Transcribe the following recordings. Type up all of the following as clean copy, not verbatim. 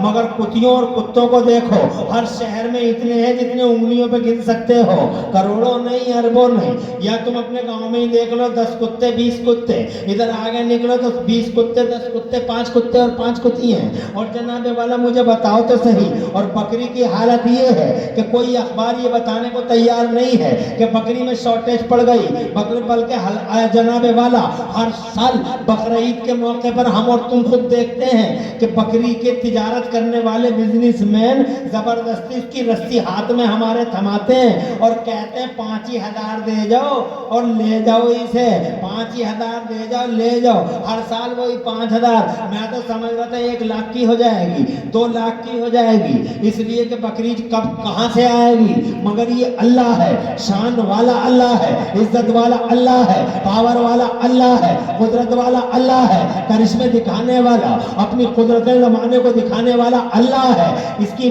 मगर कुतियों और कुत्तों को देखो, हर शहर में इतने हैं जितने उंगलियों पे गिन सकते हो, करोड़ों नहीं, अरबों नहीं। या तुम अपने गांव में ही देख लो, 10 कुत्ते 20 कुत्ते, इधर आगे निकलो तो 20 कुत्ते 10 कुत्ते 5 कुत्ते और 5 कुत्ती हैं। और जनाबे वाला मुझे बताओ तो सही, और बकरी की हालत ये है कि कोई अखबार ये बताने को तैयार नहीं है कि बकरी में शॉर्टेज पड़ गई। बकरी बल्कि जनाबे वाला हर साल बकरीद के मौके पर हम और तुम खुद देखते हैं कि बकरी के तिजारत करने वाले बिजनेसमैन जबरदस्ती उसकी रस्सी हाथ में हमारे थमाते हैं और कहते हैं 5,000 दे जाओ और ले जाओ इसे, 5,000 दे जाओ ले जाओ। हर साल वही 5,000। मैं तो समझ रहा था 1 लाख की हो जाएगी, 2 लाख की हो जाएगी, इसलिए कि बकरीद कब कहां से आएगी। मगर ये अल्लाह है, शान वाला अल्लाह है, इज्जत वाला अल्लाह है, पावर वाला अल्लाह है, कुदरत वाला अल्लाह है, करिश्मे दिखाने वाला, अपनी कुदरत ज़माने को दिखाने वाला अल्लाह है। इसकी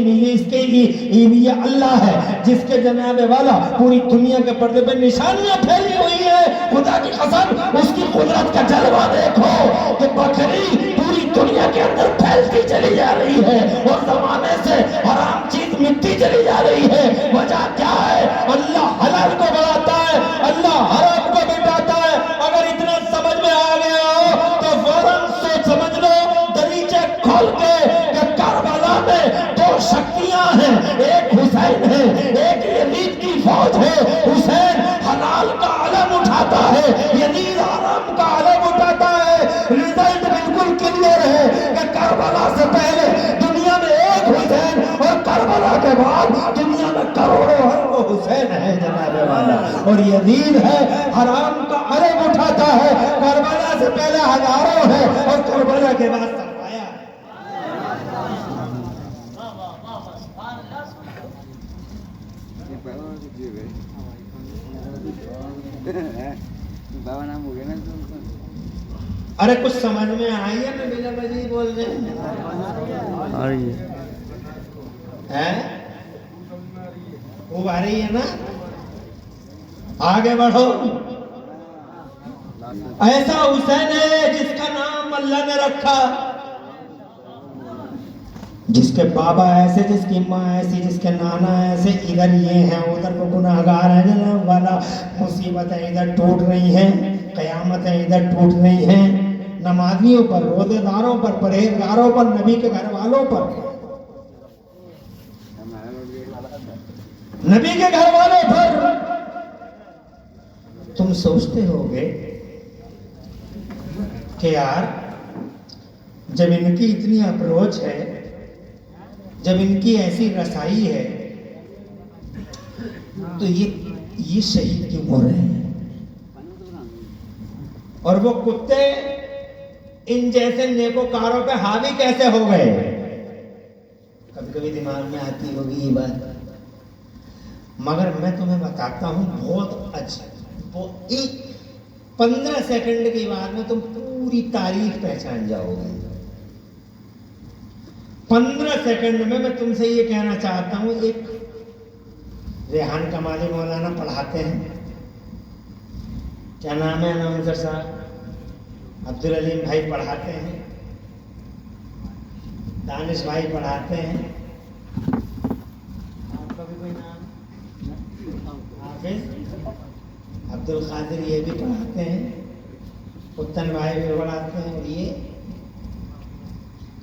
ये अल्लाह है जिसके जनाबे वाला पूरी दुनिया के पर्दे पे निशानियां फैली हुई है। खुदा की कसम, उसकी कुदरत का जलवा देखो कि बकरी पूरी दुनिया के अंदर फैलती चली जा रही है और जमाने से हराम चीज मिटती चली जा रही है। वजह क्या है? अल्लाह हलाल को बढ़ाता है, अल्लाह हराम को मिटाता है। अगर इतना समझ में आ गया हो तो फौरन सोच समझ लो, दरीचे खोल के कि करबला में 2 शक्तियां हैं, एक हुसैन है, एक यजीद की फौज है। हुसैन हलाल का अलम उठाता है, यजीद हराम का अलम उठाता है। रिजल्ट बिल्कुल क्लियर है कि करबला से पहले दुनिया में एक हुसैन और करबला के बाद दुनिया में करोड़ों है, वो हुसैन है जनाबे वाला। और यजीद है हराम का अलम उठाता है, करबला से पहले हजारों है और करबला के बाद सरमाया है। बाबा नाम हो गया ना तुमको। अरे कुछ समझ में आई है? मैं बिना वजह बोल रहे हैं, वो आ रही है ना। आगे बढ़ो। ऐसा हुसैन है जिसका नाम अल्लाह ने रखा, जिसके बाबा ऐसे, जिसकी माँ ऐसी, जिसके नाना ऐसे, इधर ये हैं उधर को गुनाहगार है जनाब वाला। मुसीबतें इधर टूट रही हैं, कयामतें इधर टूट रही हैं, नमाजियों पर, रोजेदारों पर, परहेजगारों पर, नबी के घर वालों पर, नबी के घर वालों पर। तुम सोचते होगे कि यार जब इनकी इतनी अप्रोच है, जब इनकी ऐसी रसाई है, तो ये शहीद क्यों हो रहे हैं? और वो कुत्ते इन जैसे नेकोकारों पे हावी कैसे हो गए? कभी कभी दिमाग में आती होगी ये बात, मगर मैं तुम्हें बताता हूं बहुत अच्छा। वो एक 15 सेकंड के बाद में तुम पूरी तारीख पहचान जाओगे। 15 सेकंड में मैं तुमसे ये कहना चाहता हूं। एक रेहान कमाली मौलाना पढ़ाते हैं, क्या नाम है अनाउंसर साहब? अब्दुल अलीम भाई पढ़ाते हैं, दानिश भाई पढ़ाते हैं, आपका भी कोई नाम? हाफिज अब्दुल कादिर ये भी पढ़ाते हैं, उत्तन भाई भी पढ़ाते हैं, और ये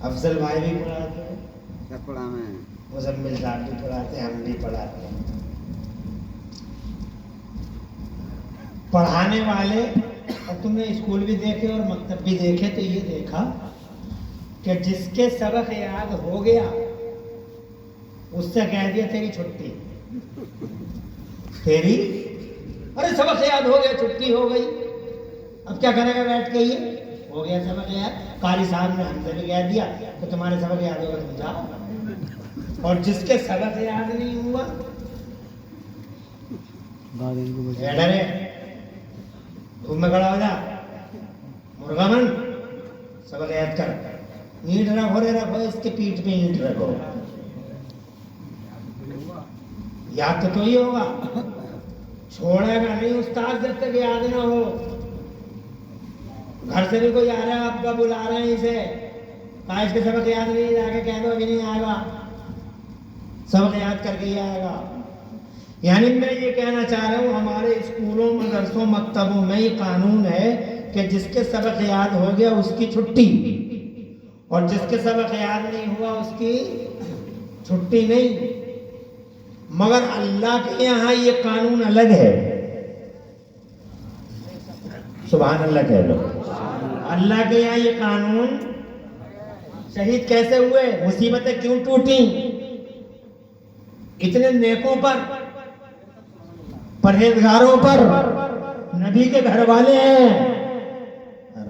अफजल भाई भी पढ़ाते हैं, सब पढ़ा मैं, मुजम्मिल साहब भी पढ़ाते हैं, हम भी पढ़ाते हैं। पढ़ाने वाले, और तुमने स्कूल भी देखे और मकतब भी देखे, तो ये देखा कि जिसके सबक याद हो गया उससे कह दिया तेरी छुट्टी, तेरी, अरे सबक याद हो गया, छुट्टी हो गई, अब क्या करेगा बैठ के? ये हो गया सबक याद। कारी साहब ने हमसे भी कह दिया कि तो तुम्हारे सबक याद होगा, तुम जाओ। और जिसके सबक याद नहीं हुआ, डरे धूप में खड़ा हो जा, मुर्गा मन, सबक याद कर, ईंट रखो रे रखो, इसके पीठ पे ईंट रखो, याद तो ही होगा, छोड़ेगा नहीं उस्ताद जब तक याद ना हो। घर से भी कोई आ रहा है, आपका बुला रहे हैं इसे, आज के सबक याद नहीं, जाके कह दो अभी नहीं आएगा, सबक याद करके ही आएगा। यानी मैं ये कहना चाह रहा हूँ हमारे स्कूलों मदरसों मकतबों में ये कानून है कि जिसके सबक याद हो गया उसकी छुट्टी, और जिसके सबक याद नहीं हुआ उसकी छुट्टी नहीं। मगर अल्लाह के यहाँ ये कानून अलग है। सुभान अल्लाह कह लो। अल्लाह के यहाँ ये कानून, शहीद कैसे हुए, मुसीबतें क्यों टूटी, इतने नेकों पर, परहेजगारों पर, नबी के घर वाले हैं,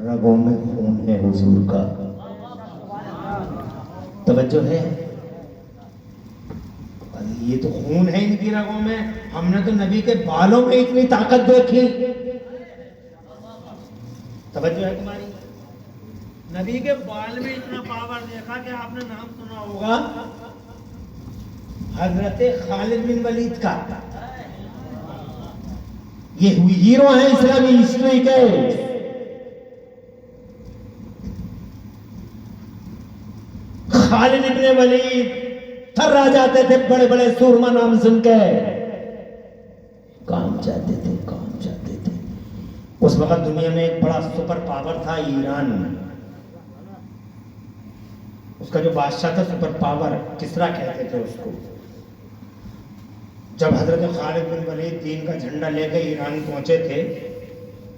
रगों में खून है हुजूर का। तवज्जो है, ये तो खून है इनकी रगों में। हमने तो नबी के बालों में इतनी ताकत देखी। तवज्जो है तुम्हारी, नबी के बाल में इतना पावर देखा कि आपने नाम सुना होगा हजरत खालिद बिन वलीद का। ये हीरो है इस्लामी हिस्ट्री के। खालिद इब्न वलीद थर्रा जाते थे बड़े बड़े सूरमा नाम सुन के, काम चाहते थे, काम चाहते थे। उस वक्त दुनिया में एक बड़ा सुपर पावर था ईरान, उसका जो बादशाह था सुपर पावर, किसरा कहते थे उसको। जब हजरत खालिद बिन वलीद दीन का झंडा लेकर ईरान पहुंचे थे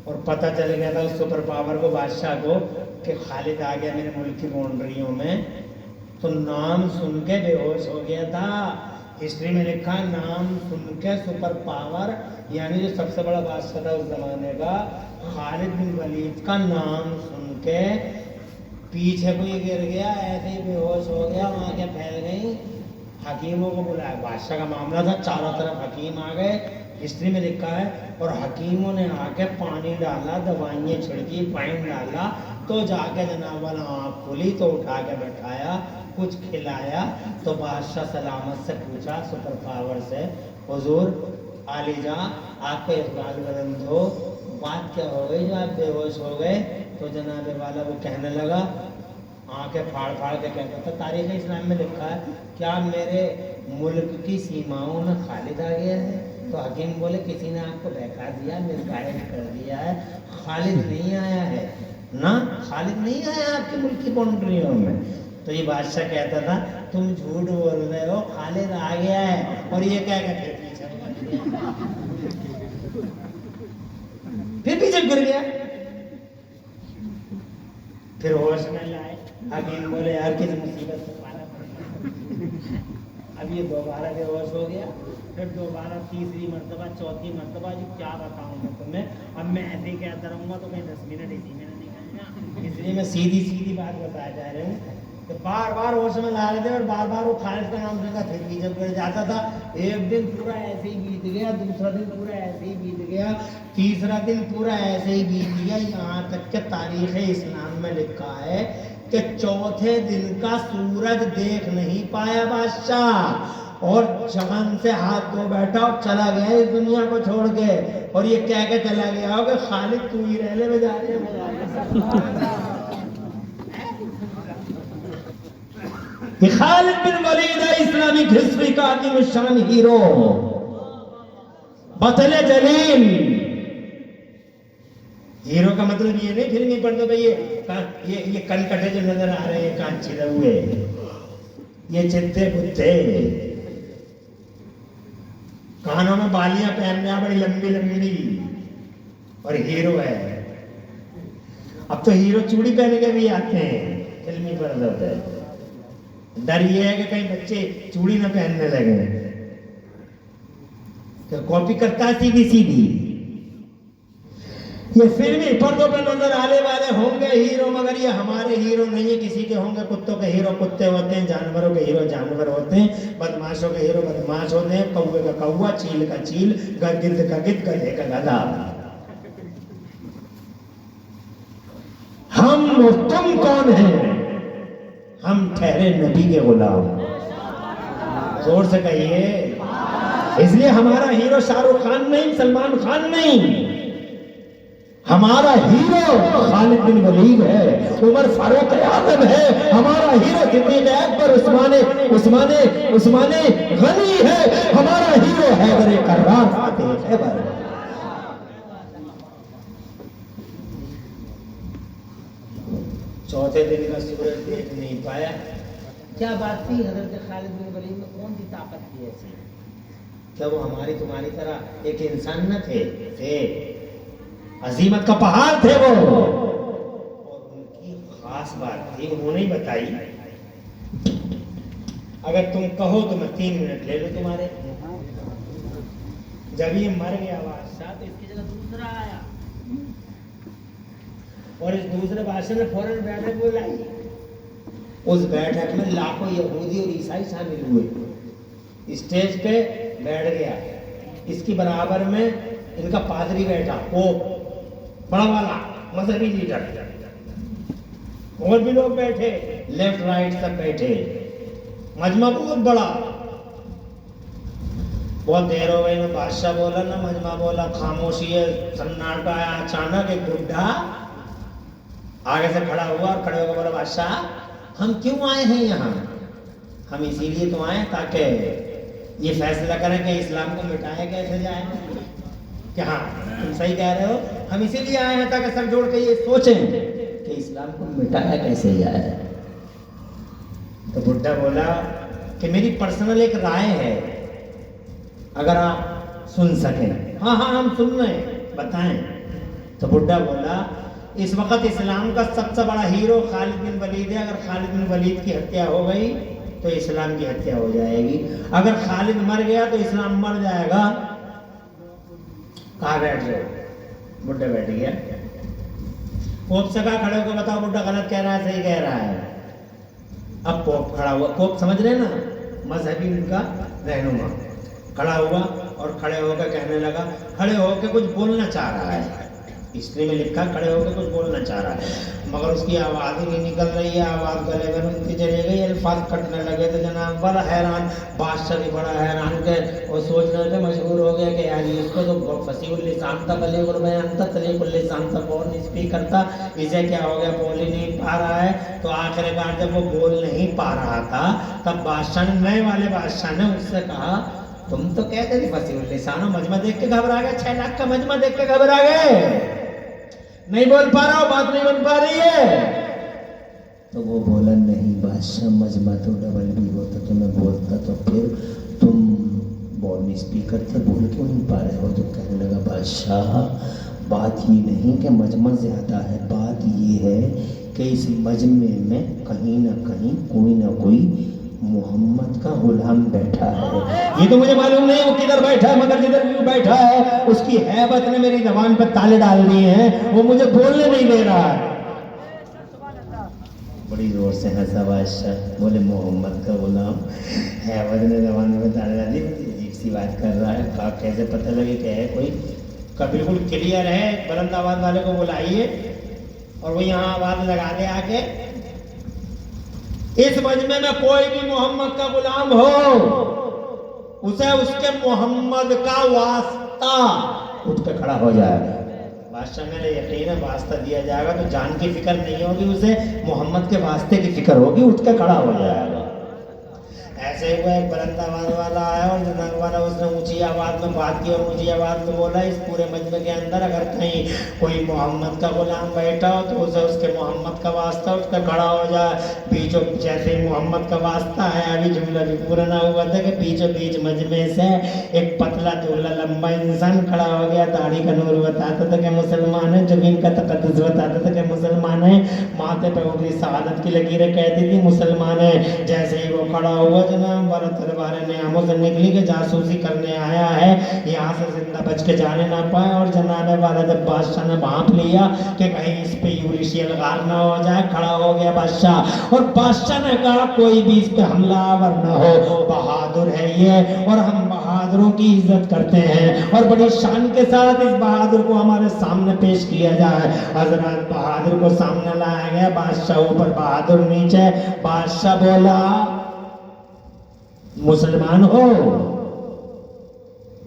और पता चल गया था उस सुपर पावर को, बादशाह को, कि खालिद आ गया मेरे मुल्क की बाउंड्रियों में, तो नाम सुन के बेहोश हो गया था। हिस्ट्री में लिखा है नाम सुन के सुपर पावर, यानी जो सबसे बड़ा बादशाह था उस जमाने का, खालिद बिन वलीद का नाम सुन के पीछे कोई गिर गया, ऐसे ही बेहोश हो गया, आंखें फैल गई। हकीमों को बुलाया, बादशाह का मामला था, चारों तरफ हकीम आ गए, हिस्ट्री में लिखा है। और हकीमों ने आके पानी डाला, दवाइयाँ छिड़की, पानी डाला, तो जाके जनाब वाला आँख खुली, तो उठा के बैठाया, कुछ खिलाया। तो बादशाह सलामत से पूछा सुपर पावर से, हुजूर आलिजा आपका इकबाल बदन दो, बात क्या हो गई जो आप बेहोश हो गए। तो जनाब वाला वो कहने लगा, आंखें फाड़ फाड़ के कहता था, तारीख़ इस्लाम में लिखा है क्या मेरे मुल्क की सीमाओं में खालिद आ गया है। तो हकीम बोले किसी ने आपको बहका दिया, मिसगाइड कर दिया है, खालिद नहीं आया है ना, खालिद नहीं आया आपके मुल्क की बाउंड्रियों में। तो ये बादशाह कहता था तुम झूठ बोल रहे हो, खालिद आ गया है। और ये क्या कहते फिर पीछे गिर गया। फिर होश में लाए, हकीम बोले यार किस मुसीबत से पाला पड़ा। अब ये दोबारा बेहोश हो गया, फिर दोबारा तीसरी मरतबा, चौथी मरतबा, जी क्या बताऊं मैं तुम्हें, अब मैं ऐसे ही कहता रहूंगा तो कहीं 10 मिनट इसी में निकल, इसलिए मैं सीधी सीधी बात बताया जा रहा हूँ। तो बार बार होश में ला रहे थे और बार बार वो खालिद का नाम सुनकर फिर पीछे गिर जाता था। एक दिन पूरा ऐसे ही बीत गया, दूसरा दिन पूरा ऐसे ही बीत गया, तीसरा दिन पूरा ऐसे ही बीत गया। यहाँ तक के तारीख़ इस्लाम में लिखा है कि चौथे दिन का सूरज देख नहीं पाया बादशाह, और जवान से हाथ धो बैठा और चला गया इस दुनिया को छोड़ के। और ये कह के चला गया हो कि खालिद तू ही रहने में जा रहे हैं। खालिद बिन वलीद है इस्लामिक हिस्ट्री का आदिम शान हीरो, बतले जलील। हीरो का मतलब ये नहीं फिल्मी पढ़ते भाई ये कनकटे जो नजर आ रहे हैं, कान छिले हुए, ये चित्ते बुत्ते, कानों में बालियां पहनने बड़ी लंबी लंबी, और हीरो है। अब तो हीरो चूड़ी पहन के भी आते हैं फिल्मी पर्दे पे। डर ये है कि कहीं बच्चे चूड़ी ना पहनने लगे, तो कॉपी करता है सीधी सीधी। ये फिल्मी पर्दों पर नजर आने वाले होंगे हीरो, मगर ये हमारे हीरो नहीं है, किसी के होंगे। कुत्तों के हीरो कुत्ते होते हैं, जानवरों के हीरो जानवर होते हैं, बदमाशों के हीरो बदमाश होते हैं, कौवे का कौवा, चील का चील, गिद्ध का गिद्ध, गधे का गधा। हम और तुम कौन हैं? हम ठहरे नबी के गुलाम। जोर से कहिए। इसलिए हमारा हीरो शाहरुख खान नहीं, सलमान खान नहीं, हमारा हीरो खालिद बिन वलीद है, उमर फारूक आजम है, हमारा हीरो सिद्दीक अकबर उस्माने गनी है, हमारा हीरो हैदर कर्रार फातिह खैबर। चौथे दिन का सूरज देख नहीं पाया। क्या बात थी हजरत खालिद बिन वलीद में, कौन सी ताकत थी ऐसी? क्या वो हमारी तुम्हारी तरह एक इंसान न थे? अजीमत का पहाड़ थे वो। और उनकी खास बात थी, उन्होंने ही बताई। अगर तुम कहो तो मैं 3 मिनट ले लूं तुम्हारे। जब ये मर गया बादशाह तो इसकी जगह दूसरा आया, और इस दूसरे बादशाह ने फौरन बैठक बुलाई। उस बैठक में लाखों यहूदी और ईसाई शामिल हुए। स्टेज पे बैठ गया, इसकी बराबर में इनका पादरी बैठा, वो बड़ा वाला मजहबी लीडर, और भी लोग बैठे, लेफ्ट राइट सब बैठे। मजमा बहुत बड़ा। बहुत देर हो गई ना बादशाह बोला ना मजमा बोला, खामोशी है, सन्नाटा है। अचानक एक बुढ़ा आगे से खड़ा हुआ और खड़े होकर बोला, बादशाह हम क्यों आए हैं यहाँ? हम इसीलिए तो आए ताकि ये फैसला करें कि इस्लाम को मिटाया कैसे जाए। कि हाँ तुम सही कह रहे हो, हम इसीलिए आए हैं ताकि सब जोड़ के ये सोचें कि इस्लाम को मिटाया कैसे जाए। तो बुड्ढा बोला कि मेरी पर्सनल एक राय है, अगर आप सुन सकें। हाँ हाँ हम सुन रहे हैं, बताएं। तो बुड्ढा बोला, इस वक्त इस्लाम का सबसे बड़ा हीरो खालिद बिन वलीद है। अगर खालिद बिन वलीद की हत्या हो गई तो इस्लाम की हत्या हो जाएगी, अगर खालिद मर गया तो इस्लाम मर जाएगा। कहाँ बैठ रहे हो? बुड्ढा बैठ गया। पोप से कहा खड़े होकर बताओ बुड्ढा गलत कह रहा है सही कह रहा है। अब पोप खड़ा हुआ, पोप समझ रहे ना, मजहबी उनका रहनुमा खड़ा हुआ और खड़े होकर कहने लगा, खड़े होकर कुछ बोलना चाह रहा है। हिस्ट्री में लिखा खड़े होकर कुछ बोलना चाह रहा है, मगर उसकी आवाज़ ही नहीं निकल रही है। आवाज़ गले में उनकी चली गई, अल्फाज कटने लगे। तो जनाब बड़ा हैरान, बादशाह भी बड़ा हैरान के और सोचने पे मजबूर हो गया कि यार इसको तो फसीहुल लिसान था, बलीगुल बयान था, तलीकुल लिसान था, बोल स्पीकर था, इसे क्या हो गया, बोल ही नहीं पा रहा है। तो आखिरकार जब वो बोल नहीं पा रहा था तब बादशाह ने, नए वाले बादशाह ने उससे कहा, तुम तो कहते थे फसीहुल लिसान, मजमा देख के घबरा गए, 6 लाख का मजमा देख के घबरा गए, नहीं बोल पा रहा हो, बात नहीं बन पा रही है। तो वो बोला, नहीं बादशाह मजमा तो डबल भी होता तो मैं बोलता, तो फिर तुम बोल स्पीकर थे, बोल क्यों नहीं पा रहे हो? तो कहने लगा, बादशाह बात ये नहीं कि मजमा ज़्यादा है, बात ये है कि इस मजमे में कहीं ना कोई मोहम्मद का गुलाम बैठा है। ये तो मुझे मालूम नहीं वो किधर बैठा है, मगर जिधर भी बैठा है उसकी हैबत ने मेरी जबान पर ताले डाल दिए हैं, वो मुझे बोलने नहीं दे रहा है। बड़ी जोर से हंसा बादशाह, बोले मोहम्मद का गुलाम, हैबत ने जबान पर ताले डाल दिए, अजीब सी बात कर रहा है। कहा कैसे पता लगे कि है कोई? का बिल्कुल क्लियर है, बुलंद आवाज वाले को बुलाइए और वो यहाँ आवाज लगा दे आके, इस मजमे में कोई भी मोहम्मद का गुलाम हो, उसे उसके मोहम्मद का वास्ता उठ के खड़ा हो जाएगा। बादशाह मेरे यकीन है वास्ता दिया जाएगा तो जान की फिक्र नहीं होगी, उसे मोहम्मद के वास्ते की फिक्र होगी, उठ के खड़ा हो जाएगा। ऐसे ही हुआ, एक बुलंद आवाज वाला आया और जनाब वाला उसने ऊंची आवाज में बात की और ऊंची आवाज में बोला, इस पूरे मजमे के अंदर अगर कहीं कोई मोहम्मद का गुलाम बैठा हो तो उसे उसके मोहम्मद का वास्ता उठ कर खड़ा हो जाए। बीचों जैसे मोहम्मद का वास्ता है, अभी जुमला भी पूरा ना हुआ था कि बीचों बीच मजमे से एक पतला दुबला लंबा इंसान खड़ा हो गया। दाढ़ी का नूर बताता था कि मुसलमान है, जमीन का तकद्दुस बताता था कि मुसलमान है, माथे पे उंगली शहादत की लकीरें कहती थी मुसलमान है। जैसे ही वो खड़ा हुआ जनाब वाला तलवार नियामों से निकली के जासूसी करने आया है, यहाँ से जिंदा बच के जाने ना पाए। और जनाब वाला जब बादशाह ने भांप लिया कि कहीं इस पे यूरिशियल गार ना हो जाए, खड़ा हो गया बादशाह और बादशाह ने कहा कोई भी इस पे हमलावर ना हो, बहादुर है ये और हम बहादुरों की इज्जत करते हैं और बड़ी शान के साथ इस बहादुर को हमारे सामने पेश किया जाए। हजरत बहादुर को सामने लाया गया, बादशाह ऊपर बहादुर नीचे। बादशाह बोला, मुसलमान हो?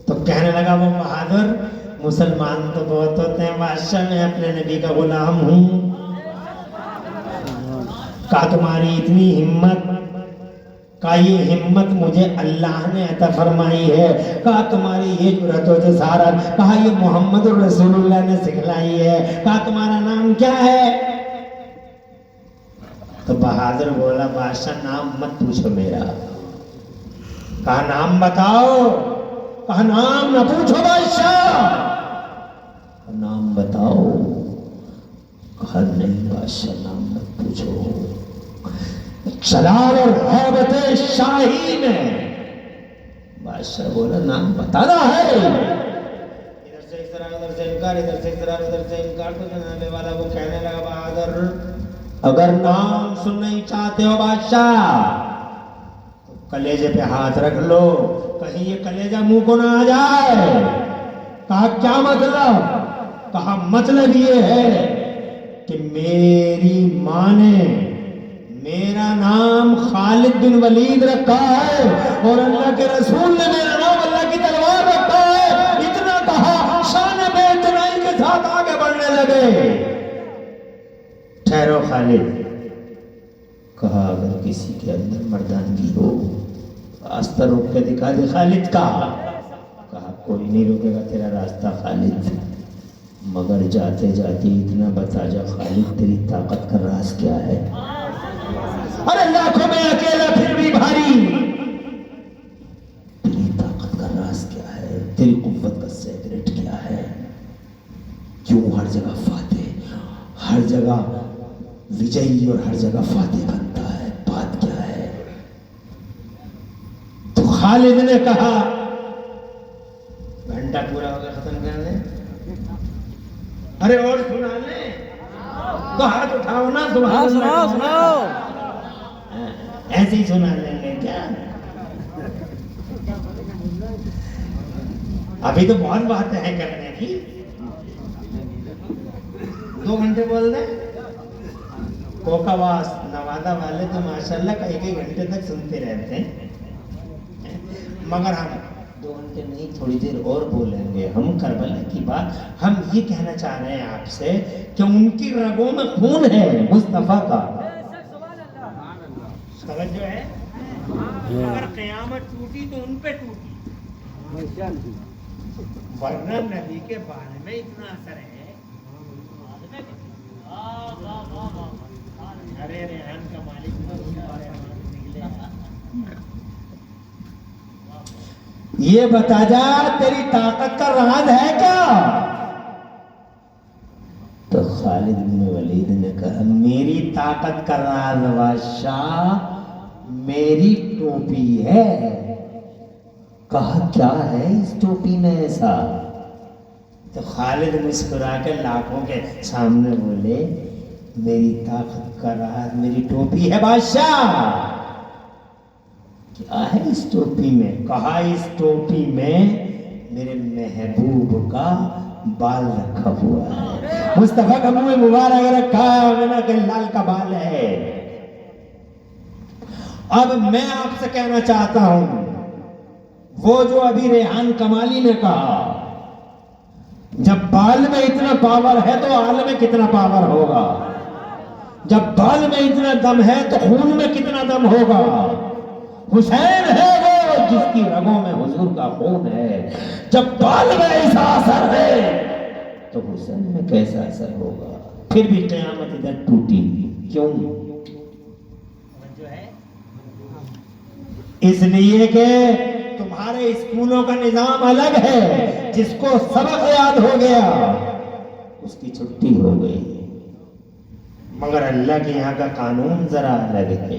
तो कहने लगा वो बहादुर, मुसलमान तो बहुत होते हैं बादशाह, मैं अपने नबी का गुलाम हूँ। कहा तुम्हारी इतनी हिम्मत, कहा ये हिम्मत मुझे अल्लाह ने अता फरमाई है। कहा तुम्हारी ये जुरत हो जसारत, कहा ये मोहम्मद रसूलुल्लाह ने सिखलाई है। कहा तुम्हारा नाम क्या है? तो बहादुर बोला बादशाह नाम मत पूछो मेरा। कहा नाम बताओ। कहा नाम न पूछो बादशाह, नाम बताओ। कहा नहीं बादशाह नाम मत पूछो। जलाल और हैबत शाही में बादशाह बोला नाम बताना है। इधर से इकरार, उधर से इनकार, इधर से इकरार, उधर से इनकार। तो जनाबे वाला वो कहने लगा बहादुर अगर नाम सुनना ही चाहते हो बादशाह तो कलेजे पे हाथ रख लो, कहीं ये कलेजा मुंह को ना आ जाए। कहा क्या मतलब? कहा मतलब ये है कि मेरी माँ ने मेरा नाम खालिद बिन वलीद रखा है और अल्लाह के रसूल ने मेरा नाम अल्लाह की तलवार रखा है। इतना कहा, शान बेइतनाई के साथ आगे बढ़ने लगे। ठहरो खालिद। कहा अगर किसी के अंदर मर्दानगी हो रास्ता रोक के दिखा दे खालिद का। कहा कोई नहीं रोकेगा तेरा रास्ता खालिद, मगर जाते जाते इतना बता जा खालिद तेरी ताकत का राज क्या है। अरे लाखों में अकेला फिर भी भारी, तेरी ताकत का राज क्या है, तेरी कुव्वत का सेक्रेट क्या है, क्यों हर जगह फातेह, हर जगह विजयी और हर जगह फातेह बनता है, बात क्या है? तो खालिद ने कहा घंटा पूरा हो गया, खत्म कर ले। अरे और सुना ले तो हाथ उठाओ ना, सुनाओ सुनाओ। ऐसे ही सुना लेंगे क्या? अभी तो बहुत बातें हैं करने की। 2 घंटे बोल दे। कोकावास नवादा वाले तो माशाल्लाह कई घंटे तक सुनते रहते हैं, मगर हम 2 घंटे नहीं थोड़ी देर और बोलेंगे। हम करबला की बात, हम ये कहना चाह रहे हैं आपसे कि उनकी रगों में खून है मुस्तफा का। समझ जो है, अगर क़यामत टूटी तो उन पे टूटी, वरना नबी के बारे में इतना असर है। अरे रेहान का मालिक ये बता जा तेरी ताकत का राज है क्या? तो खालिद बिन वलीद ने कहा मेरी ताकत का राज बादशाह मेरी टोपी है। कहा क्या है इस टोपी में ऐसा? तो खालिद मुस्कुरा के लाखों के सामने बोले मेरी ताकत का राज मेरी टोपी है बादशाह। क्या है इस टोपी में? कहा इस टोपी में मेरे महबूब का बाल रखा हुआ है, मुस्तफा का मुंह मुबारक रखा है, के लाल का बाल है। अब मैं आपसे कहना चाहता हूं, वो जो अभी रेहान कमाली ने कहा जब बाल में इतना पावर है तो आल में कितना पावर होगा, जब बाल में इतना दम है तो खून में कितना दम होगा। हुसैन है वो जिसकी रगों में हुजूर का खून है। जब बाल में ऐसा असर है तो हुसैन में कैसा असर होगा? फिर भी क़यामत इधर टूटी क्यों? जो है इसलिए कि तुम्हारे स्कूलों का निजाम अलग है। जिसको सबक याद हो गया उसकी छुट्टी हो गई, मगर अल्लाह के यहाँ का कानून जरा अलग है।